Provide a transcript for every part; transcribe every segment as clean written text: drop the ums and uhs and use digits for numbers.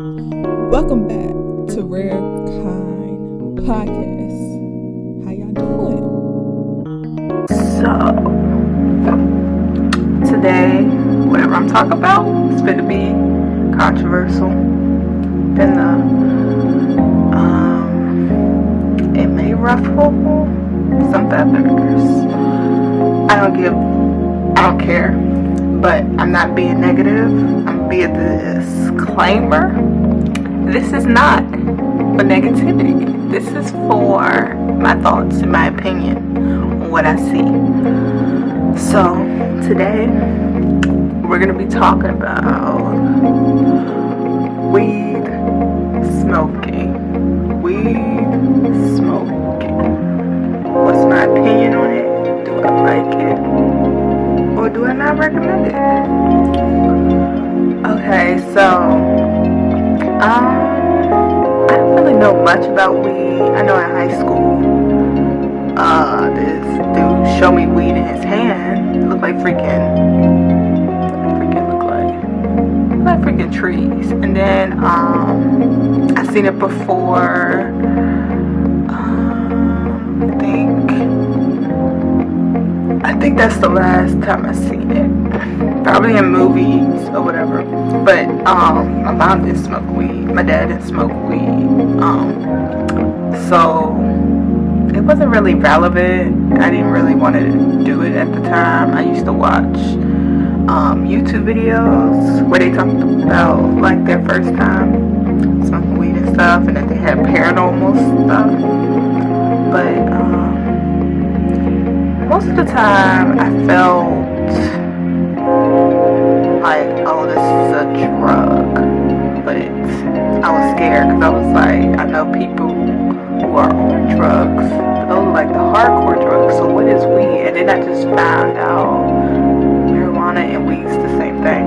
Welcome back to Rare Kind Podcast. How y'all doing? So, today, whatever I'm talking about, it's going to be controversial. It may ruffle some feathers. I don't care, but I'm not being negative. I'm being disclaimer. This is not for negativity. This is for my thoughts and my opinion on what I see. So, today, we're going to be talking about weed smoking. What's my opinion on it? Do I like it? Or do I not recommend it? Okay, so I don't really know much about weed. I know in high school, this dude showed me weed in his hand. It looked like freaking trees. And then I seen it before. I think that's the last time I seen it. Probably in movies or whatever. But my mom didn't smoke weed. My dad didn't smoke weed. So it wasn't really relevant. I didn't really want to do it at the time. I used to watch YouTube videos where they talked about like their first time smoking weed and stuff, and that they had paranormal stuff. But most of the time I felt like, oh, this is a drug. But I was scared because I was like, I know people who are on drugs, but those are like the hardcore drugs. So what is weed? And then I just found out marijuana and weed's the same thing,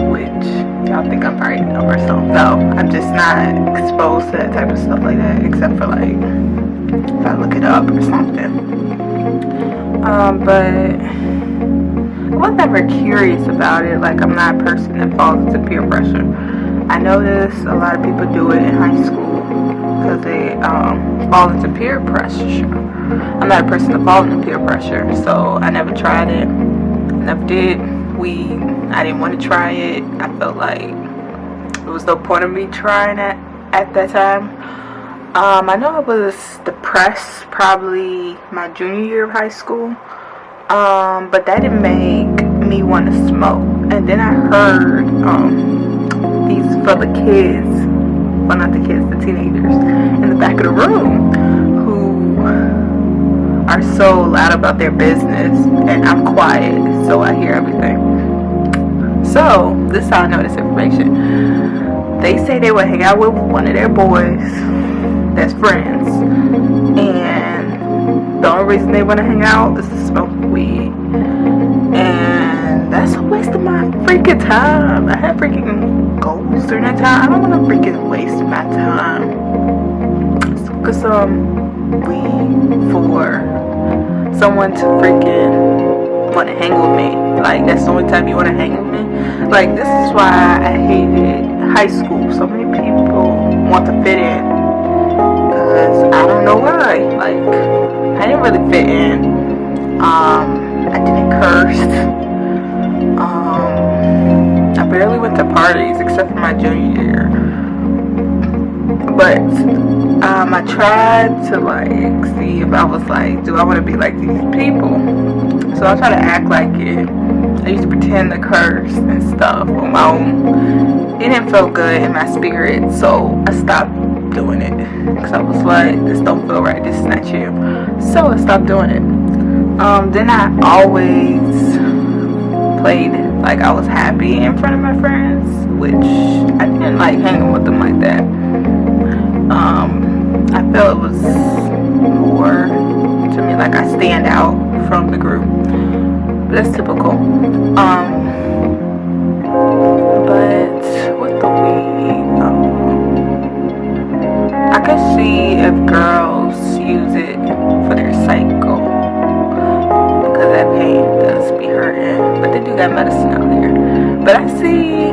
which y'all think I'm partying or something. No, I'm just not exposed to that type of stuff like that, except for like if I look it up or something. But I was never curious about it. Like, I'm not a person that falls into peer pressure. I notice a lot of people do it in high school because they fall into peer pressure. I'm not a person that falls into peer pressure, so I never tried it. Never did weed. I didn't want to try it. I felt like there was no point of me trying it at that time. I know I was depressed probably my junior year of high school, but that didn't make me want to smoke. And then I heard these fellow kids, well, not the kids, the teenagers in the back of the room who are so loud about their business, and I'm quiet, so I hear everything. So this is how I know this information. They say they would hang out with one of their boys that's friends, and the only reason they want to hang out is to smoke weed. And that's a waste of my freaking time. I had freaking goals during that time. I don't want to freaking waste my time. So get some weed for someone to freaking want to hang with me. Like, that's the only time you want to hang with me. Like, this is why I hated high school. So many people want to fit in. Because I don't know why. Like, I didn't really fit in. I didn't curse. I barely went to parties except for my junior year. But I tried to like see if I was like, do I want to be like these people? So I tried to act like it. I used to pretend to curse and stuff on my own. It didn't feel good in my spirit, so I stopped doing it. Because I was like, this don't feel right, this is not you. So I stopped doing it. Then I always played like I was happy in front of my friends, which I didn't like hanging with them like that. I felt it was more to me like I stand out from the group. But that's typical. But with the weed, I could see if girls use it for their cycle, because that pain does be hurting. But they do got medicine out there. But I see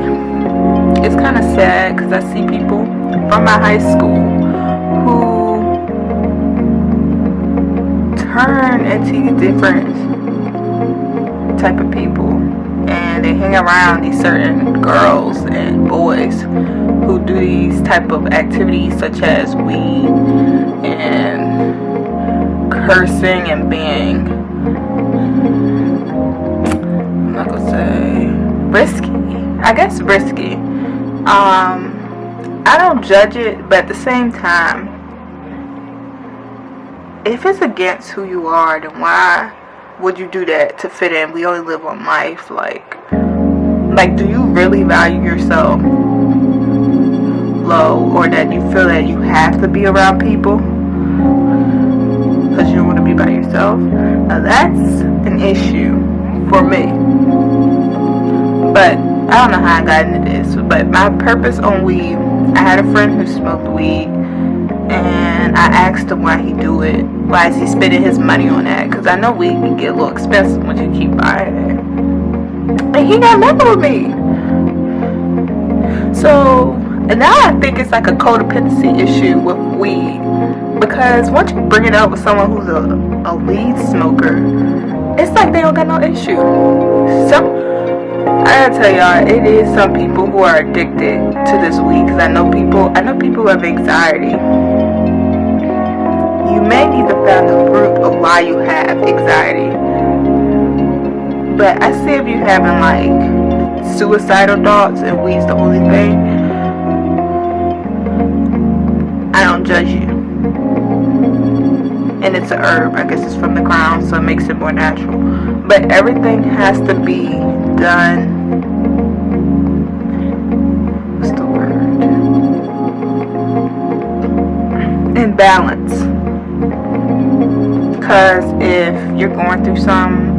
it's kind of sad because I I see people from my high school who turn into different type of people, and they hang around these certain girls and boys who do these type of activities such as weed and cursing and being, I'm not gonna say risky, I guess risky. I don't judge it, but at the same time, if it's against who you are, then why would you do that to fit in? We only live one life. Like, do you really value yourself low, or that you feel that you have to be around people because you don't want to be by yourself? Now that's an issue for me. But I don't know how I got into this. But my purpose on weed, I had a friend who smoked weed, and I asked him why he do it. Why is he spending his money on that? Because I know weed can get a little expensive when you keep buying it. And he got mad with me. So, and now I think it's like a codependency issue with weed. Because once you bring it up with someone who's a weed smoker, it's like they don't got no issue. I gotta tell y'all, it is some people who are addicted to this weed. Because I know people who have anxiety. You may need to find the root of why you have anxiety. But I see if you're having like suicidal thoughts and weed's the only thing, I don't judge you. And it's an herb, I guess it's from the ground, so it makes it more natural. But everything has to be done, what's the word? In balance. Because if you're going through some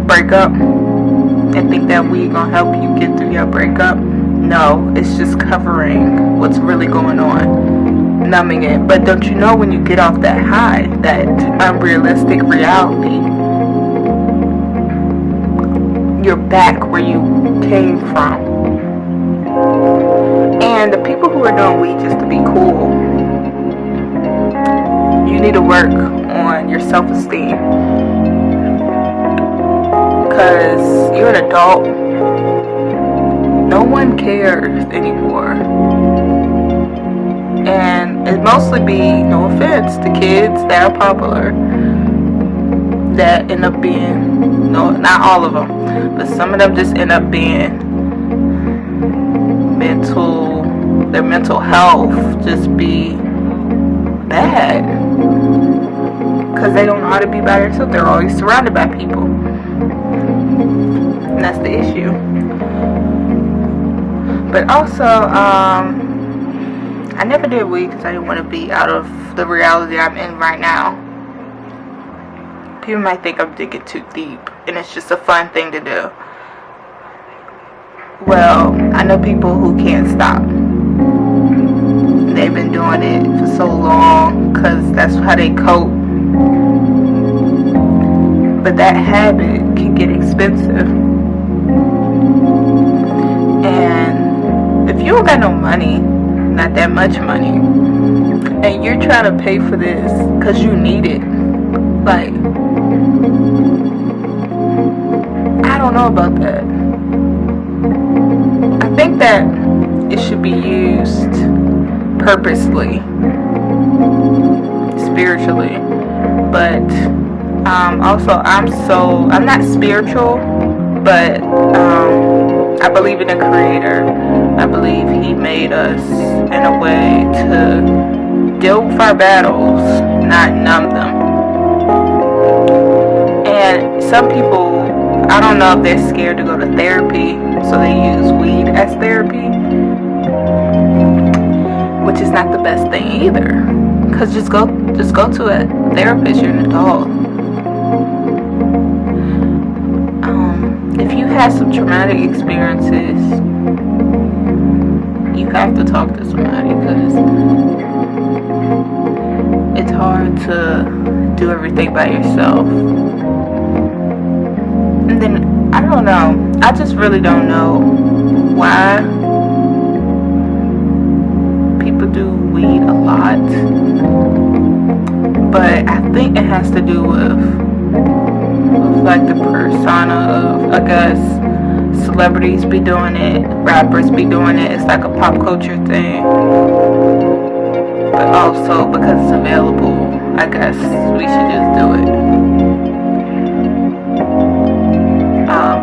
breakup and think that weed gonna help you get through your breakup, no, it's just covering what's really going on, numbing it. But don't you know, when you get off that high, that unrealistic reality, you're back where you came from. And the people who are doing weed just to be cool, you need to work on your self-esteem, because you're an adult. No one cares anymore, and it mostly be, no offense to kids that are popular, that end up being, no, not all of them, but some of them just end up being their mental health just be bad, because they don't know how to be by themselves. They're always surrounded by people, and that's the issue. But also, I never did weed because I didn't want to be out of the reality I'm in right now. People might think I'm digging too deep, and it's just a fun thing to do. Well, I know people who can't stop. They've been doing it for so long because that's how they cope. But that habit can get expensive. And if you don't got no money, not that much money, and you're trying to pay for this because you need it, like, I don't know about that. I think that it should be used purposely, spiritually. But also, I'm not spiritual, but I believe in a creator. I believe he made us in a way to deal with our battles, not numb them. And some people, I don't know if they're scared to go to therapy, so they use weed as therapy, which is not the best thing either. Cause just go to a therapist. You're an adult. If you had some traumatic experiences, you have to talk to somebody, because it's hard to do everything by yourself. And then, I don't know, I just really don't know why think it has to do with like the persona of, I guess, celebrities be doing it, rappers be doing it. It's like a pop culture thing. But also because it's available, I guess we should just do it.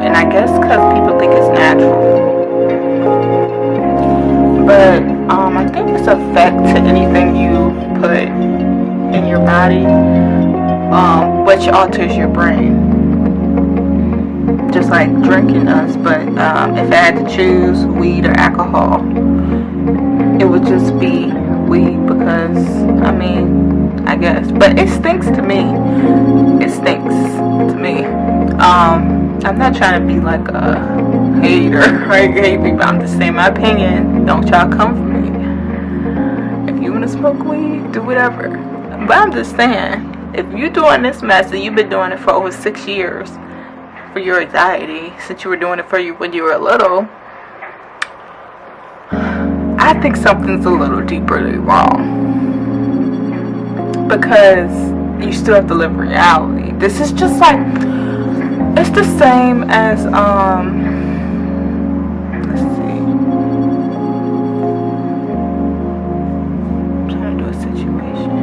And I guess because people think it's natural. But I think it's effect to anything you put in your body, which alters your brain. Just like drinking does. But if I had to choose weed or alcohol, it would just be weed because, I guess. But it stinks to me. It stinks to me. I'm not trying to be like a hater, right? Hate people. I'm just saying my opinion. Don't y'all come for me. If you want to smoke weed, do whatever. But I'm just saying, if you're doing this mess and you've been doing it for over 6 years for your anxiety, since you were doing it for you when you were little, I think something's a little deeperly wrong. Because you still have to live reality. This is just like, it's the same as, let's see. I'm trying to do a situation.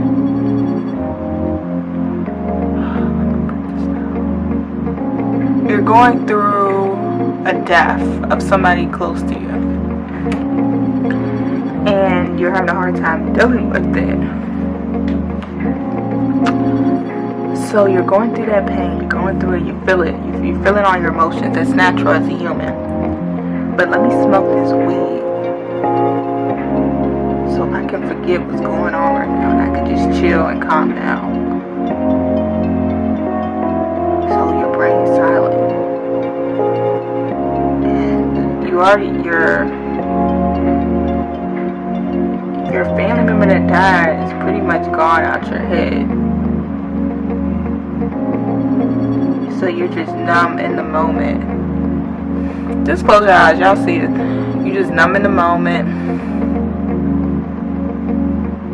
You're going through a death of somebody close to you. And you're having a hard time dealing with it. So you're going through that pain, you're going through it, you feel it, you're feeling all your emotions. That's natural as a human. But let me smoke this weed so I can forget what's going on right now and I can just chill and calm down. So your brain is silent. And you already, your family member that died is pretty much gone out your head. So you're just numb in the moment. Just close your eyes, y'all see it. You're just numb in the moment.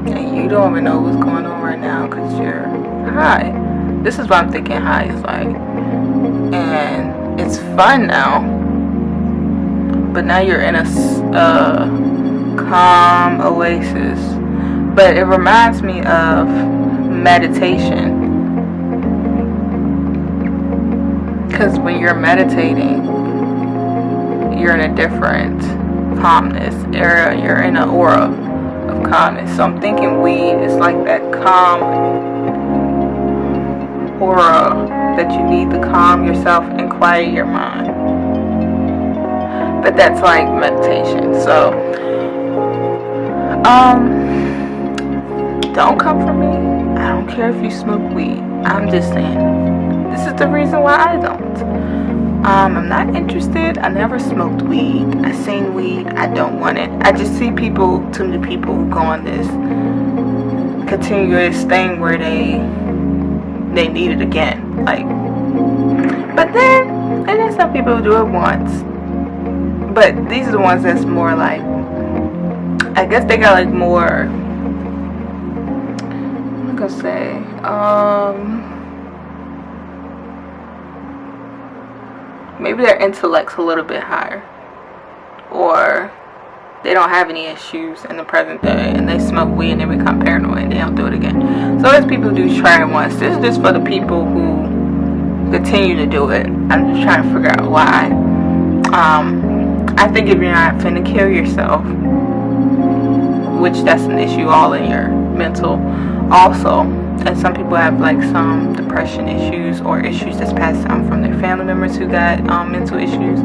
And you don't even know what's going on right now because you're high. This is what I'm thinking high is like. And it's fun now. But now you're in a calm oasis. But it reminds me of meditation. Because when you're meditating, you're in a different calmness area. You're in an aura of calmness. So I'm thinking weed is like that calm aura that you need to calm yourself and quiet your mind. But that's like meditation. So, don't come for me. I don't care if you smoke weed. I'm just saying. This is the reason why I don't. I'm not interested. I never smoked weed. I seen weed. I don't want it. I just see too many people who go on this continuous thing where they need it again. Like, but then some people who do it once. But these are the ones that's more like, I guess they got like more, I'm gonna say, maybe their intellect's a little bit higher, or they don't have any issues in the present day and they smoke weed and they become paranoid and they don't do it again. So there's people who do try it once. This is just for the people who continue to do it. I'm just trying to figure out why. I think if you're not finna kill yourself, which that's an issue all in your mental also, and some people have like some depression issues or issues that's passed down from their family members who got mental issues.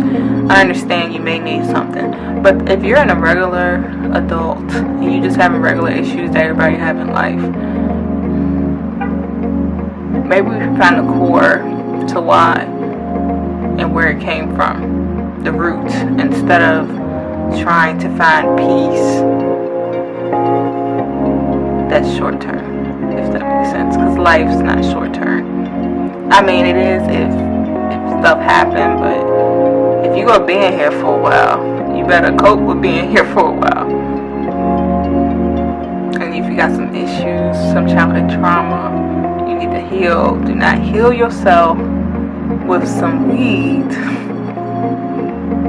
I understand you may need something, but if you're in a regular adult and you just having regular issues that everybody have in life, maybe we can find the core to why and where it came from, the root, instead of trying to find peace that's short term. If that makes sense, because life's not short term. I mean, it is if stuff happen, but if you gonna be in here for a while, you better cope with being here for a while. And if you got some issues, some childhood trauma, you need to heal. Do not heal yourself with some weed.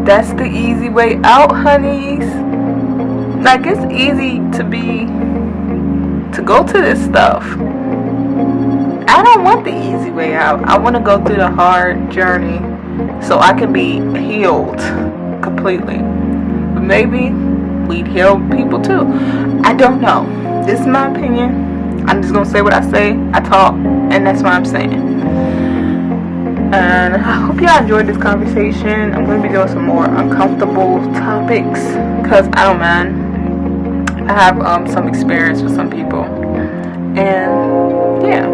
That's the easy way out, honeys. Like, it's easy to go to this stuff. I don't want the easy way out. I want to go through the hard journey so I can be healed completely. But maybe we'd heal people too. I don't know. This is my opinion. I'm just going to say what I say. I talk, and that's what I'm saying. And I hope y'all enjoyed this conversation. I'm going to be doing some more uncomfortable topics because I don't mind. I have some experience with some people. And yeah.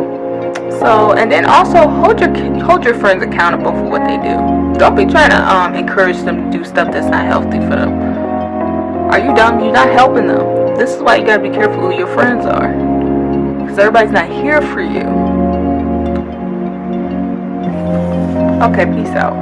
So, and then also hold your friends accountable for what they do. Don't be trying to encourage them to do stuff that's not healthy for them. Are you dumb? You're not helping them. This is why you gotta be careful who your friends are, because everybody's not here for you. Okay, peace out.